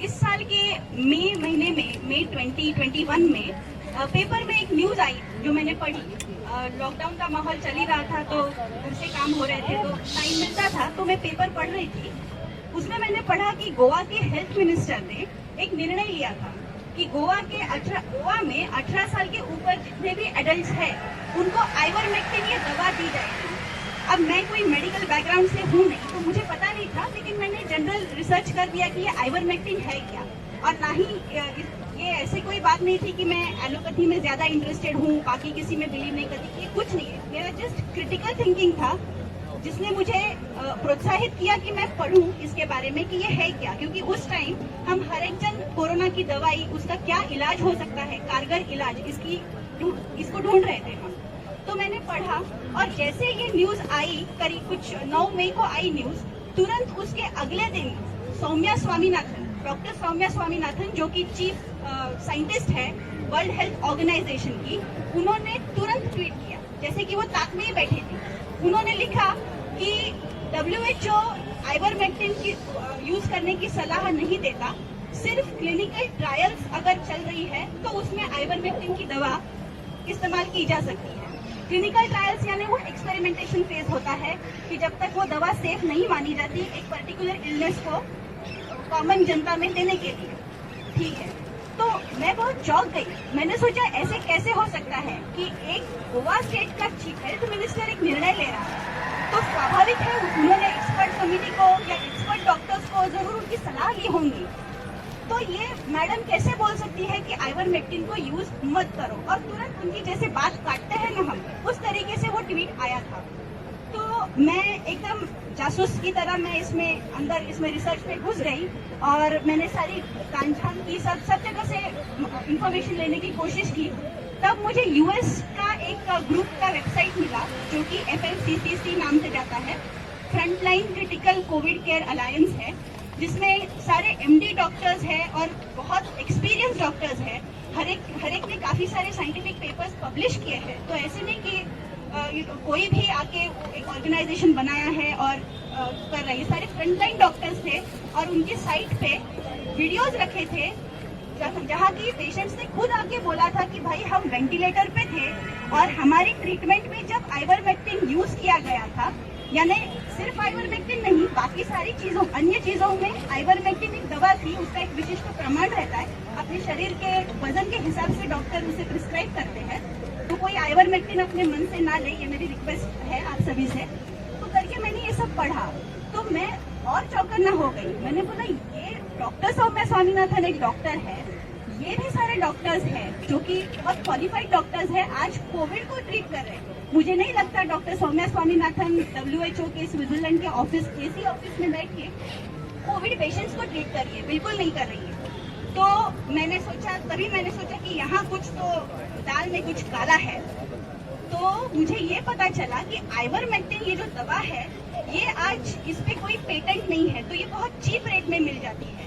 इस साल के मई महीने में, मई 2021 में पेपर में एक न्यूज़ आई जो मैंने पढ़ी। लॉकडाउन का माहौल चल ही रहा था, तो घर से काम हो रहे थे, तो टाइम मिलता था, तो मैं पेपर पढ़ रही थी। उसमें मैंने पढ़ा कि गोवा के हेल्थ मिनिस्टर ने एक निर्णय लिया था कि गोवा में 18 साल के ऊपर जितने भी एडल्ट हैं उनको आइवरमेक्टिन ये दवा दी जाएगी। अब मैं कोई मेडिकल बैकग्राउंड से हूँ नहीं, तो मुझे पता नहीं था, लेकिन मैंने जनरल रिसर्च कर दिया कि ये आइवरमेक्टिन है क्या। और ना ही ये ऐसी कोई बात नहीं थी कि मैं एलोपैथी में ज्यादा इंटरेस्टेड हूँ, बाकी किसी में बिलीव नहीं करती, ये कुछ नहीं है। मेरा जस्ट क्रिटिकल थिंकिंग था जिसने मुझे प्रोत्साहित किया कि मैं पढ़ूं इसके बारे में कि ये है क्या, क्योंकि उस टाइम हम हर एक जन कोरोना की दवाई, उसका क्या इलाज हो सकता है, कारगर इलाज, इसको ढूंढ रहे थे हम। तो मैंने पढ़ा, और जैसे ये न्यूज आई, करीब कुछ 9 मई को आई न्यूज, तुरंत उसके अगले दिन सौम्या स्वामीनाथन, डॉक्टर सौम्या स्वामीनाथन, जो कि चीफ साइंटिस्ट है वर्ल्ड हेल्थ ऑर्गेनाइजेशन की, उन्होंने तुरंत ट्वीट किया, जैसे कि वो ताक में ही बैठे थे। उन्होंने लिखा कि WHO आइवरमेक्टिन की यूज करने की सलाह नहीं देता, सिर्फ क्लिनिकल ट्रायल्स अगर चल रही है तो उसमें आइवरमेक्टिन की दवा इस्तेमाल की जा सकती है। क्लिनिकल ट्रायल्स यानी वो एक्सपेरिमेंटेशन फेज होता है कि जब तक वो दवा सेफ नहीं मानी जाती एक पर्टिकुलर इलनेस को कॉमन जनता में देने के लिए, ठीक है। तो मैं बहुत चौंक गई। मैंने सोचा ऐसे कैसे हो सकता है कि एक गोवा स्टेट का चीफ हेल्थ मिनिस्टर एक निर्णय ले रहा है, तो स्वाभाविक है उन्होंने एक्सपर्ट कमेटी को या एक्सपर्ट डॉक्टर्स को जरूर उनकी सलाह ली होंगी। तो ये मैडम कैसे बोल सकती है कि आइवरमेक्टिन को यूज मत करो, और तुरंत उनकी जैसे बात काटते हैं ना हम, उस तरीके से वो ट्वीट आया था। तो मैं एकदम जासूस की तरह मैं इसमें रिसर्च में घुस गई, और मैंने सारी कांछान की, सब जगह से इंफॉर्मेशन लेने की कोशिश की। तब मुझे यूएस का एक ग्रुप का वेबसाइट मिला जो कि FLCCC नाम से जाता है, frontline critical Covid care alliance है, जिसमें सारे MD डॉक्टर्स हैं और बहुत एक्सपीरियंस डॉक्टर्स हैं। हर एक ने काफी सारे साइंटिफिक पेपर्स पब्लिश किए हैं। तो ऐसे नहीं कि कोई भी आके एक ऑर्गेनाइजेशन बनाया है और कर रही है। सारे फ्रंटलाइन डॉक्टर्स थे, और उनके साइट पे वीडियोस रखे थे जहाँ की पेशेंट्स ने खुद आके बोला था कि भाई हम वेंटिलेटर पे थे, और हमारी ट्रीटमेंट में जब आइवरमेक्टिन यूज किया गया था, यानी सिर्फ आइवरमेक्टिन नहीं, बाकी सारी अन्य चीजों में आइवरमेक्टिन एक दवा थी, उसका एक विशिष्ट प्रमाण रहता है। अपने शरीर के वजन के हिसाब से डॉक्टर उसे प्रिस्क्राइब करते हैं, तो कोई आइवरमेक्टिन अपने मन से ना ले, ये मेरी रिक्वेस्ट है आप सभी से। तो करके मैंने ये सब पढ़ा, तो मैं और चौकन्ना हो गई। मैंने बोला ये डॉक्टर सौम्या स्वामीनाथन एक डॉक्टर है, ये भी सारे डॉक्टर्स हैं जो कि बहुत क्वालिफाइड डॉक्टर्स हैं, आज कोविड को ट्रीट कर रहे हैं। मुझे नहीं लगता डॉक्टर सौम्या स्वामीनाथन WHO के स्विट्जरलैंड के AC ऑफिस में बैठ के कोविड पेशेंट्स को ट्रीट कर रही है, बिल्कुल नहीं कर रही है। तो तभी मैंने सोचा कि यहाँ कुछ तो दाल में कुछ काला है। तो मुझे ये पता चला कि आइवरमेक्टिन ये जो दवा है, ये आज इस पे कोई पेटेंट नहीं है, तो ये बहुत चीप रेट में मिल जाती है।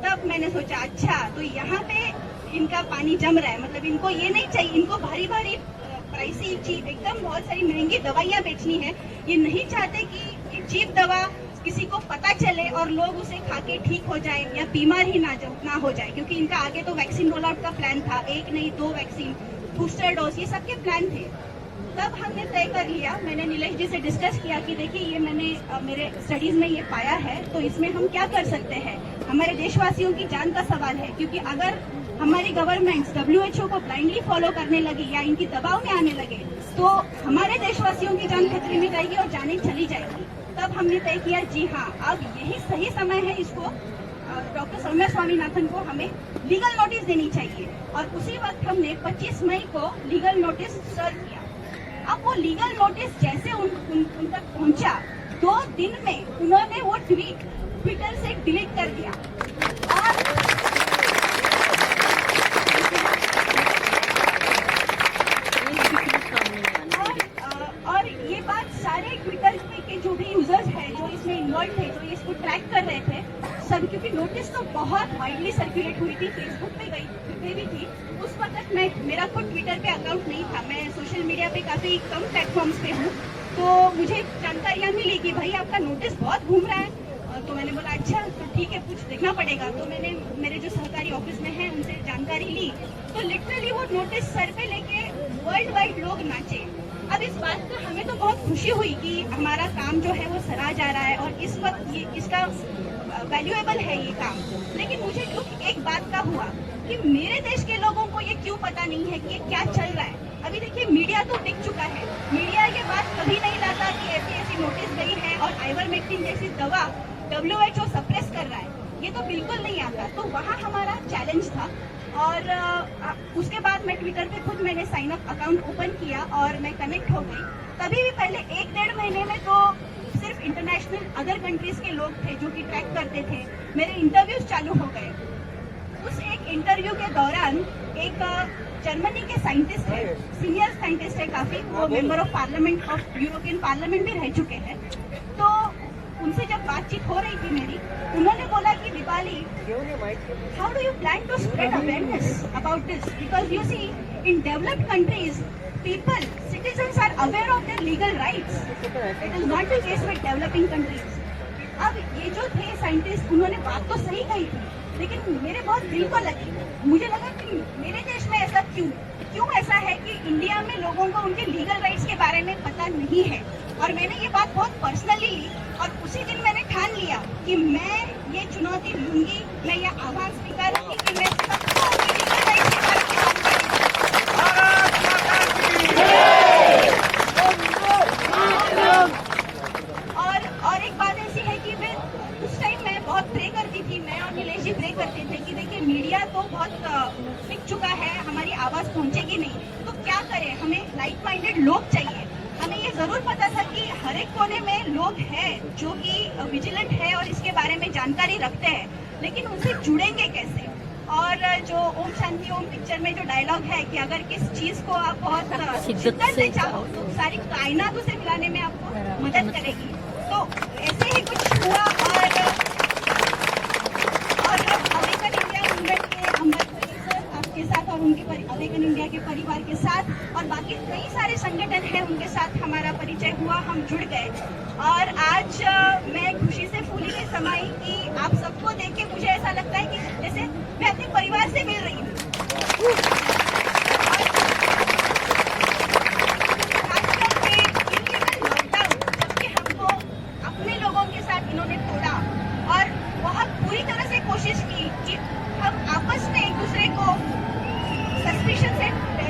तब मैंने सोचा अच्छा, तो यहाँ पे इनका पानी जम रहा है, मतलब इनको ये नहीं चाहिए, इनको भारी प्राइसी चीप, एकदम बहुत सारी महंगी दवाइयाँ बेचनी है। ये नहीं चाहते कि चीप दवा किसी को पता चले और लोग उसे खा के ठीक हो जाए या बीमार ही ना हो जाए, क्योंकि इनका आगे तो वैक्सीन रोल आउट का प्लान था, 1 नहीं 2 वैक्सीन, बूस्टर डोज, ये सबके प्लान थे। तब हमने तय कर लिया, मैंने नीलेश जी से डिस्कस किया कि देखिए ये मैंने मेरे स्टडीज में ये पाया है, तो इसमें हम क्या कर सकते हैं। हमारे देशवासियों की जान का सवाल है, क्योंकि अगर हमारी गवर्नमेंट्स WHO को ब्लाइंडली फॉलो करने लगी या इनकी दबाव में आने लगे, तो हमारे देशवासियों की जान खतरे में जाएगी और जाने चली जाएगी। तब हमने तय किया जी हाँ, अब यही सही समय है, इसको डॉक्टर सौम्या स्वामीनाथन को हमें लीगल नोटिस देनी चाहिए। और उसी वक्त हमने 25 मई को लीगल नोटिस सर्व किया। अब वो लीगल नोटिस जैसे उन तक पहुंचा, 2 दिन में उन्होंने वो ट्विटर से डिलीट कर दिया। और ये बात सारे ट्विटर के जो भी यूजर्स हैं, जो इसमें इन्वॉल्व थे, जो इसको ट्रैक कर रहे थे सब, क्योंकि नोटिस तो बहुत वाइडली सर्कुलेट हुई थी, फेसबुक पे भी थी। उस वक्त मेरा खुद ट्विटर पे अकाउंट नहीं था, मैं सोशल मीडिया पे काफी कम प्लेटफॉर्म्स पे हूँ। तो मुझे जानकारियाँ मिली कि भाई आपका नोटिस बहुत घूम रहा है, तो मैंने बोला अच्छा, तो ठीक है कुछ देखना पड़ेगा। तो मैंने मेरे जो सहकारी ऑफिस में है उनसे जानकारी ली, तो लिटरली वो नोटिस सर पे लेके वर्ल्ड वाइड लोग नाचे। अब इस बात पर हमें तो बहुत खुशी हुई कि हमारा काम जो है वो सराहा जा रहा है और इस वक्त ये इसका वैल्यूएबल है ये काम। लेकिन मुझे दुख एक बात का हुआ कि मेरे देश के लोगों को ये क्यों पता नहीं है कि ये क्या चल रहा है। अभी देखिए मीडिया तो दिख चुका है, मीडिया ये बात कभी नहीं लाता कि ऐसी नोटिस गई है और आइवरमेक्टिन जैसी दवा WHO सप्रेस कर रहा है, ये तो बिल्कुल नहीं आता। तो वहाँ हमारा चैलेंज था। और उसके बाद मैं ट्विटर पे खुद मैंने साइन अप अकाउंट ओपन किया और मैं कनेक्ट हो गई। तभी भी पहले 1-1.5 महीने में तो सिर्फ इंटरनेशनल अदर कंट्रीज के लोग थे जो कि ट्रैक करते थे। मेरे इंटरव्यूज चालू हो गए। उस एक इंटरव्यू के दौरान एक जर्मनी के साइंटिस्ट है, सीनियर साइंटिस्ट है काफी, वो member of parliament of European parliament भी रह चुके हैं। तो उनसे जब बातचीत हो रही थी मेरी, उन्होंने बोला कि Deepali, how do you plan to spread awareness about this, because you see in developed countries people, citizens are aware of their legal rights. It is not the case with developing countries. अब ये जो थे scientist, उन्होंने बात तो सही कही थी, लेकिन मेरे बहुत दिल को लगी। मुझे लगा कि मेरे देश में ऐसा क्यों ऐसा है कि इंडिया में लोगों को उनके लीगल राइट्स के बारे में पता नहीं है। और मैंने ये बात बहुत पर्सनली ली और उसी दिन मैंने ठान लिया कि मैं ये चुनौती लूंगी, मैं ये आह्वान स्वीकारूंगी कि मैं सबको उनके लीगल राइट्स के बारे में और एक बात ऐसी है कि मैं उस टाइम मैं बहुत प्रे करती थी, मैं और नीलेश जी प्रे करते थे कि देखिए मीडिया तो बहुत बिक चुका है, हमारी आवाज पहुंचेगी नहीं, तो क्या करें, हमें लाइट माइंडेड लोग चाहिए। हमें ये जरूर पता था कि हर एक कोने में लोग हैं जो कि विजिलेंट है और इसके बारे में जानकारी रखते हैं, लेकिन उनसे जुड़ेंगे कैसे। और जो ओम शांति ओम पिक्चर में जो डायलॉग है कि अगर किस चीज को आप बहुत शिद्दत से चाहो तो सारी कायनात उसे मिलाने में आपको मदद करेगी। तो ऐसे ही कुछ हुआ और अवेकन इंडिया मूवमेंट के अम्बेडकर सर आपके साथ और उनके अवेकन इंडिया के परिवार के साथ और बाकी कई सारे संगठन हैं उनके साथ हमारा परिचय हुआ, हम जुड़ गए। और आज मैं खुशी से फूली नहीं समाई कि आप सबको देख के मुझे ऐसा लगता है कि जैसे मैं अपने परिवार से मिल रही हूँ। लॉकडाउन जबकि हमको अपने लोगों के साथ इन्होंने तोड़ा और बहुत पूरी तरह से कोशिश की कि हम आपस में एक दूसरे को सस्पिशन से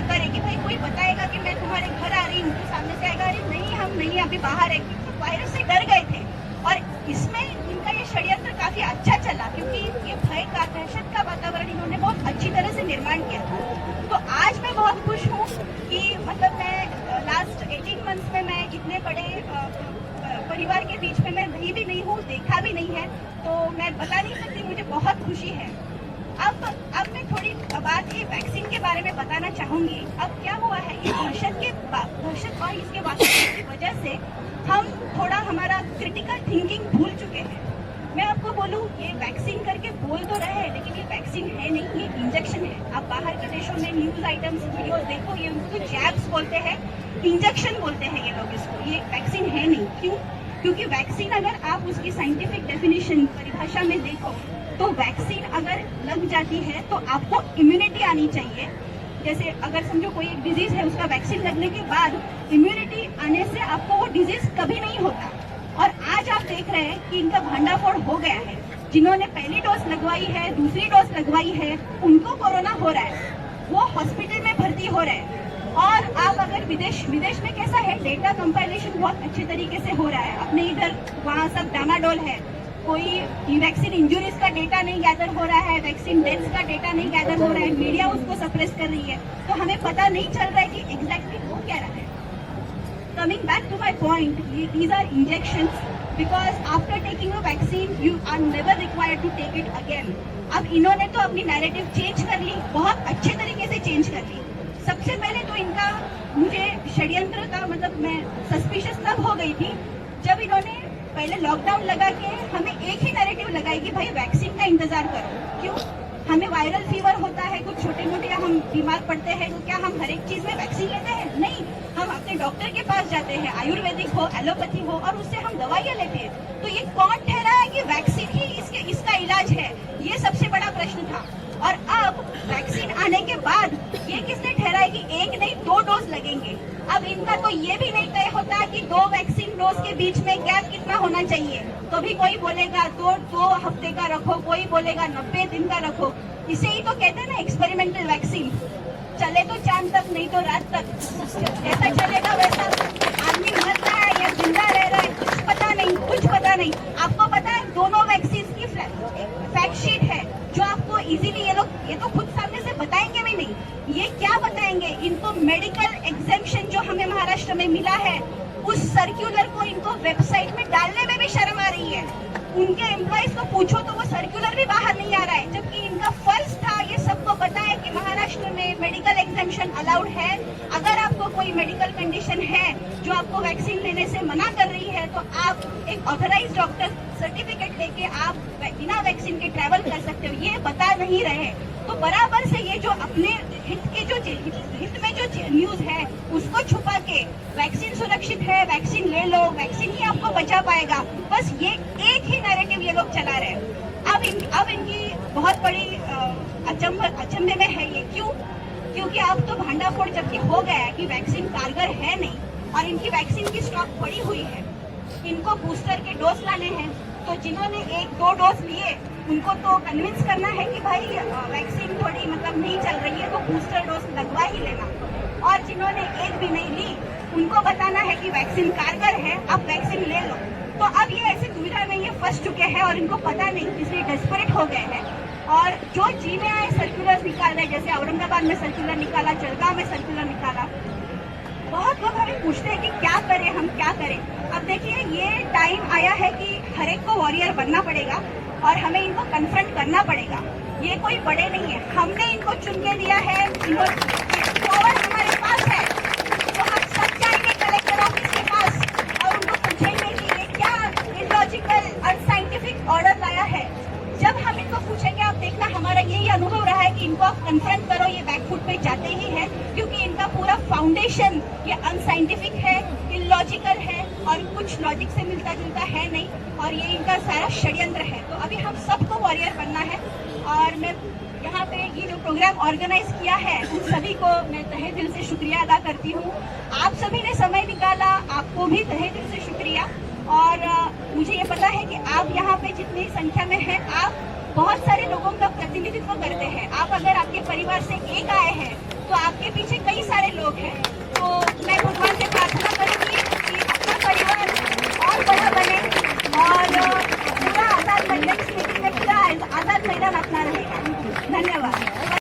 करें कि भाई कोई बताएगा कि मैं तुम्हारे घर आ रही हूँ तो सामने से आएगा, अरे नहीं हम नहीं अभी बाहर है, क्योंकि वायरस से डर गए थे। और इसमें इनका ये षड्यंत्र काफी अच्छा चला क्योंकि ये भय का दहशत का वातावरण इन्होंने बहुत अच्छी तरह से निर्माण किया था। तो आज मैं बहुत खुश हूँ कि मतलब मैं लास्ट 18 मंथ्स में मैं इतने बड़े परिवार के बीच में मैं रही भी नहीं हूँ, देखा भी नहीं है, तो मैं बता नहीं सकती, मुझे बहुत खुशी है। अब मैं थोड़ी बात ये वैक्सीन के बारे में बताना चाहूंगी। अब क्या हुआ है, ये दहशत और इसके वातावरण की वजह से हम थोड़ा हमारा क्रिटिकल थिंकिंग भूल चुके हैं। मैं आपको बोलूं, ये वैक्सीन करके बोल तो रहे हैं लेकिन ये वैक्सीन है नहीं, ये इंजेक्शन है। आप बाहर के देशों में न्यूज आइटम्स वीडियोस देखो, ये उनको जैब्स बोलते हैं, इंजेक्शन बोलते हैं ये लोग इसको, ये वैक्सीन है नहीं। क्यों? क्योंकि वैक्सीन अगर आप उसकी साइंटिफिक डेफिनेशन परिभाषा में देखो तो वैक्सीन अगर लग जाती है तो आपको इम्यूनिटी आनी चाहिए। जैसे अगर समझो कोई एक डिजीज है, उसका वैक्सीन लगने के बाद इम्यूनिटी आने से आपको वो डिजीज कभी नहीं होता। और आज आप देख रहे हैं कि इनका भंडाफोड़ हो गया है। जिन्होंने पहली डोज लगवाई है, दूसरी डोज लगवाई है, उनको कोरोना हो रहा है, वो हॉस्पिटल में भर्ती हो रहे हैं। और आप अगर विदेश में कैसा है, डेटा कंपाइलेशन बहुत अच्छे तरीके से हो रहा है। अपने इधर वहाँ सब डामाडोल है, कोई वैक्सीन इंजुरीज का डेटा नहीं गैदर हो रहा है, वैक्सीन डेथ्स का डेटा नहीं गैदर हो रहा है, मीडिया उसको सप्रेस कर रही है, तो हमें पता नहीं चल रहा है कि एग्जैक्टली हो क्या रहा है। Coming back to my point, these are injections because after taking a vaccine you are never required to take it again. अब इन्होंने तो अपनी नैरेटिव चेंज कर ली, बहुत अच्छे तरीके से चेंज कर ली। सबसे पहले तो इनका मुझे षड्यंत्र का मतलब मैं सस्पिशियस तब हो गई थी जब इन्होंने पहले लॉकडाउन लगा के हमें एक ही नैरेटिव लगाई कि भाई वैक्सीन का इंतजार करो। क्यों? हमें वायरल फीवर होता है, कुछ छोटे मोटे हम बीमार पड़ते हैं, तो क्या हम हर एक चीज में वैक्सीन लेते हैं? नहीं, हम अपने डॉक्टर के पास जाते हैं, आयुर्वेदिक हो, एलोपैथी हो, और उससे हम दवाइयाँ लेते हैं। तो ये कौन ठहरा है कि वैक्सीन ही इसका इलाज है? ये सबसे बड़ा प्रश्न था। और अब वैक्सीन आने के बाद ये किसने ठहरा है कि 1 नहीं 2 डोज लगेंगे? अब इनका तो ये भी नहीं तय होता कि 2 वैक्सीन डोज के बीच में गैप कितना होना चाहिए। कभी कोई बोलेगा 2 हफ्ते का रखो, कोई बोलेगा 90 दिन का रखो। इसे ही तो कहते हैं ना एक्सपेरिमेंटल वैक्सीन। चले तो चांद तक, नहीं तो रात तक, जैसा चलेगा वैसा। आदमी मर रहा है या जिंदा रह रहा है कुछ पता नहीं। आपको पता है दोनों वैक्सीन की फैक्ट शीट है जो आपको इजीली ये तो खुद सामने से बताएंगे भी नहीं। ये क्या बताएंगे? इनको मेडिकल एग्जेम्पशन जो हमें महाराष्ट्र में मिला है, उस सर्कुलर को इनको वेबसाइट में डालने में भी शर्म आ रही है। उनके एम्प्लॉइज को पूछो तो वो सर्कुलर भी बाहर नहीं आ रहा है, जबकि इनका फर्ज था ये सबको पता है कि महाराष्ट्र में मेडिकल एग्जेम्पशन अलाउड है। अगर आपको कोई मेडिकल कंडीशन है जो आपको वैक्सीन लेने से मना कर रही है, तो आप एक ऑथराइज डॉक्टर सर्टिफिकेट लेके आप बिना वैक्सीन के ट्रैवल कर सकते हो। ये बता नहीं रहे। तो बराबर से ये जो अपने हित में जो न्यूज है उसको छुपा के वैक्सीन सुरक्षित है, वैक्सीन ले लो, वैक्सीन ही आपको बचा पाएगा, बस ये एक ही नैरेटिव ये लोग चला रहे हैं। अब इनकी बहुत बड़ी अचंभे में है ये। क्योंकि अब तो भांडाफोड़ जबकि हो गया है कि वैक्सीन कारगर है नहीं और इनकी वैक्सीन की स्टॉक पड़ी हुई है। इनको बूस्टर के डोज लाने हैं, तो जिन्होंने 1-2 डोज लिए उनको तो कन्विंस करना है कि भाई वैक्सीन थोड़ी नहीं चल रही है तो बूस्टर डोज लगवा ही लेना। और जिन्होंने एक भी नहीं ली उनको बताना है कि वैक्सीन कारगर है, आप वैक्सीन ले लो। तो अब ये ऐसी दुविधा में ये फंस चुके हैं और इनको पता नहीं, इसलिए डेस्परेट हो गए हैं। और जो जी में आए सर्कुलर निकाल रहे, जैसे औरंगाबाद में सर्कुलर निकाला, जलगांव में सर्कुलर निकाला। बहुत लोग हमें पूछते हैं कि क्या करें, हम क्या करें। अब देखिए ये टाइम आया है कि हर एक को वॉरियर बनना पड़ेगा और हमें इनको कन्फ्रंट करना पड़ेगा। ये कोई बड़े नहीं है, हमने इनको चुन के दिया है, पावर हमारे पास है। तो हम सब जाएंगे कलेक्टर ऑफिस के पास और उनको पूछेंगे कि ये क्या इलॉजिकल अनसाइंटिफिक ऑर्डर लाया है। जब हम इनको पूछेंगे, आप देखना हमारा यही अनुभव रहा है कि इनको आप कन्फ्रंट करो, ये बैकफुट पे जाते ही है, क्योंकि इनका पूरा फाउंडेशन ये अनसाइंटिफिक है, इलॉजिकल है और कुछ लॉजिक से मिलता जुलता है नहीं, और ये इनका सारा षड्यंत्र है। तो अभी हम सबको वॉरियर बनना है। और मैं यहाँ पे ये जो प्रोग्राम ऑर्गेनाइज किया है उन सभी को मैं तहे दिल से शुक्रिया अदा करती हूँ। आप सभी ने समय निकाला, आपको भी तहे दिल से शुक्रिया। और मुझे ये पता है कि आप यहाँ पे जितनी संख्या में हैं, आप बहुत सारे लोगों का